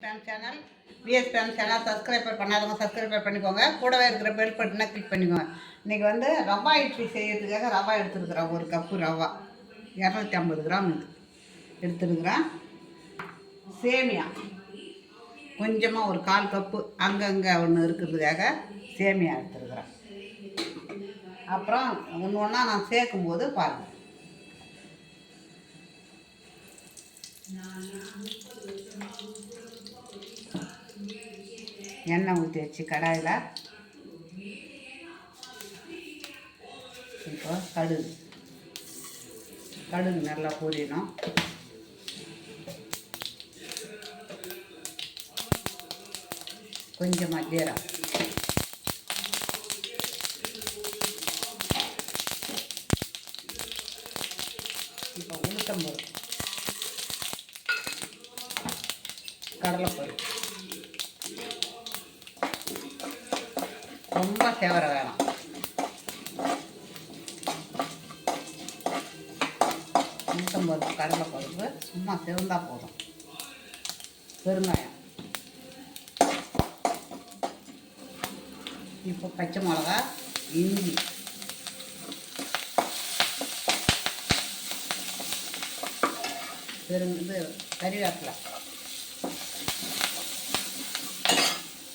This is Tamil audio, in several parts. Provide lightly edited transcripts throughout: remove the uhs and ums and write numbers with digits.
சேனல் விஎஸ்பிஎம் சேனல் சப்ஸ்கிரைபர் பண்ணாதவங்க சப்ஸ்கிரைபர் பண்ணிக்கோங்க. கூடவே இருக்கிற பெல் பட்டனை கிளிக் பண்ணிக்கோங்க. இன்றைக்கி வந்து ரவா இட்லி செய்கிறதுக்காக ரவா எடுத்துருக்குறேன். ஒரு கப்பு ரவா 250 கிராம் இது எடுத்துருக்குறேன். சேமியா கொஞ்சமாக ஒரு 1/4 கப்பு அங்கங்கே ஒன்று இருக்கிறதுக்காக சேமியா எடுத்துருக்குறேன். அப்புறம் ஒன்று ஒன்றா நான் சேர்க்கும்போது பாருங்கள். எண்ணெய் ஊற்றி வச்சு கடாயில் இப்போ கடுகு நல்லா பொரியணும். கொஞ்சமாக ஜீரகம், இப்போ உளுத்தம்பருப்பு, கடலைப்பருப்பு, ரொம்ப சேவர வேணும். உளுத்தம்பருப்பு கடலைப்பருப்பு சும்மா சிவந்தால் போதும். பெருங்காயம், இப்போ பச்சை மிளகா, இஞ்சி, கறிவேப்பிலை,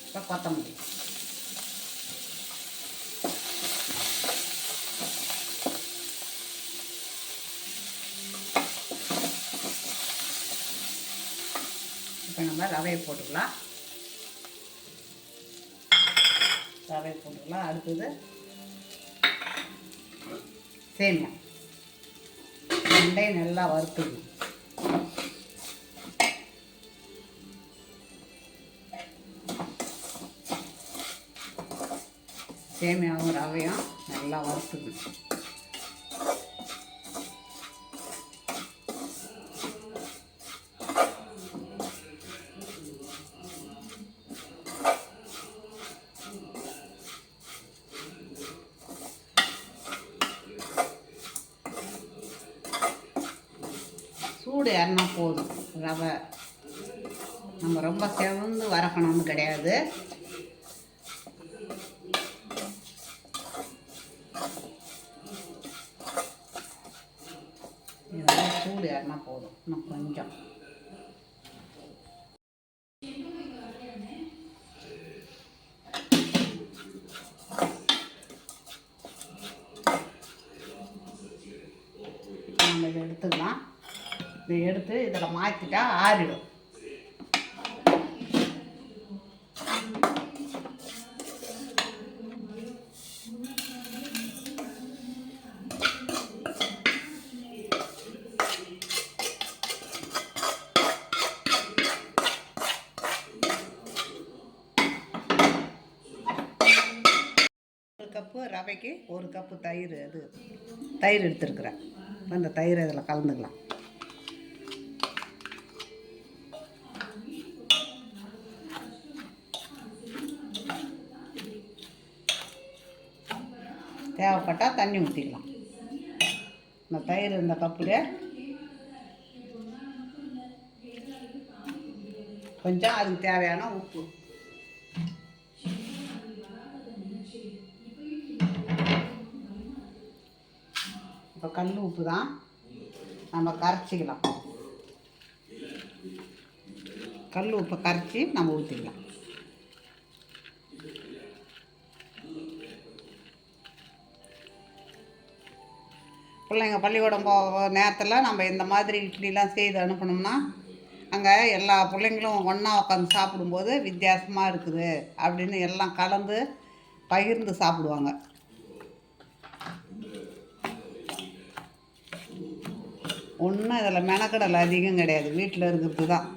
இப்போ கொத்தமல்லி, இப்போ நம்ம ரவையை போட்டுக்கலாம். அடுத்தது சேமியா ரெண்டையும் நல்லா வறுத்துக்கணும். சேமியாவும் ரவையும் நல்லா வறுத்துக்கணும். சூடு ஏறினா போதும். ரவை நம்ம ரொம்ப செவந்து வறக்கணும்னு கிடையாது. சூடு ஏறினா போதும். இன்னும் கொஞ்சம் நம்ம இதை எடுத்துக்கலாம். இதை எடுத்து இதில் மாற்றிட்டா ஆறிடும். ஒரு கப்பு ரவைக்கு 1 கப்பு தயிர் எடுத்துருக்குறேன். அந்த தயிரை இதில் கலந்துக்கலாம். தேவைப்பட்டால் தண்ணி ஊற்றிக்கலாம். இந்த தயிர் இந்த கப்பில் கொஞ்சம் அதுக்கு தேவையான உப்பு, இப்போ கல் உப்பு தான் நம்ம கரைச்சிக்கலாம். கல் உப்பை கரைச்சி நம்ம ஊற்றிக்கலாம். பிள்ளைங்க பள்ளிக்கூடம் போக நேரத்தில் நம்ம இந்த மாதிரி இட்லிலாம் செய்து அனுப்பணும்னா அங்கே எல்லா பிள்ளைங்களும் ஒன்றா உட்காந்து சாப்பிடும்போது வித்தியாசமாக இருக்குது அப்படின்னு எல்லாம் கலந்து பகிர்ந்து சாப்பிடுவாங்க. ஒன்றும் இதில் மெனக்கடலை அதிகம் கிடையாது, வீட்டில் இருக்கிறது தான்.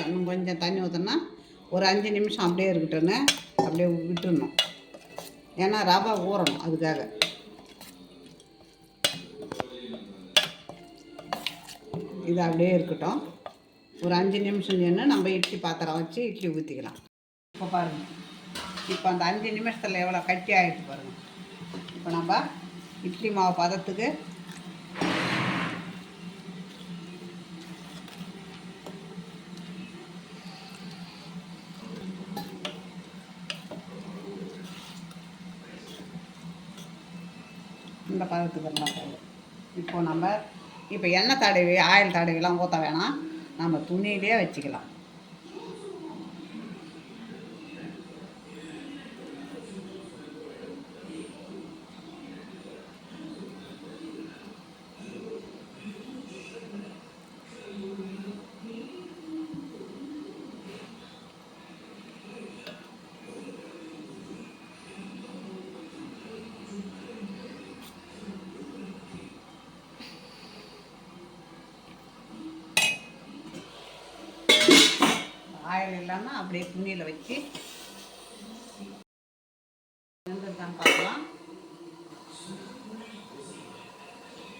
இன்னும் கொஞ்சம் தண்ணி ஊற்றினா ஒரு 5 நிமிஷம் அப்படியே இருக்கட்டுன்னு அப்படியே விட்டுடணும். ஏன்னா ரவை ஊறணும். அதுக்காக இது அப்படியே இருக்கட்டும். ஒரு 5 நிமிஷம் சென்று நம்ம இட்லி பாத்திரம் வச்சு இட்லி ஊற்றிக்கலாம். இப்போ பாருங்கள், இப்போ அந்த 5 நிமிஷத்தில் எவ்வளோ கட்டி ஆகிடுச்சு பாருங்கள். இப்போ நம்ம இட்லி மாவு பதத்துக்கு இந்த பதத்துக்கு இருந்தால் போதும். இப்போ எண்ணெய் தடவி ஆயில் தடவிலாம் ஊற்ற வேணாம், நம்ம துணியிலே வச்சுக்கலாம். ஆயில் இல்லாமல் அப்படியே துணியில் வச்சு வெந்துருக்கான்னு பார்க்கலாம்.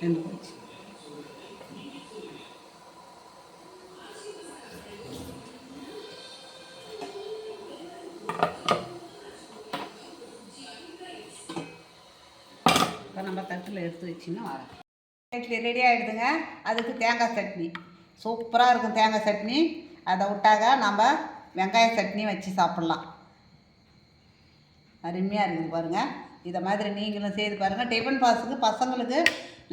வெந்து போச்சு. இப்போ நம்ம தட்டில் எடுத்து வச்சுன்னா வரேன். இட்லி ரெடி ஆகிடுதுங்க. அதுக்கு தேங்காய் சட்னி சூப்பராக இருக்கும். தேங்காய் சட்னி அதை விட்டாக நம்ம வெங்காய சட்னி வச்சு சாப்பிட்லாம். அருமையாக இருக்குது பாருங்கள். இதை மாதிரி நீங்களும் செய்து பாருங்கள். டிஃபன் பாக்ஸுக்கு பசங்களுக்கு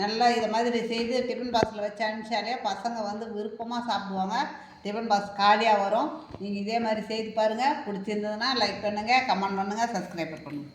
நல்லா இதை மாதிரி செய்து டிஃபன் பாக்ஸில் வச்சு அனுப்பிச்சாலே பசங்க வந்து விருப்பமாக சாப்பிடுவாங்க. டிஃபன் பாக்ஸ் காலியாக வரும். நீங்கள் இதே மாதிரி செய்து பாருங்கள். பிடிச்சிருந்ததுன்னா லைக் பண்ணுங்கள், கமெண்ட் பண்ணுங்கள், சப்ஸ்கிரைப் பண்ணுங்கள்.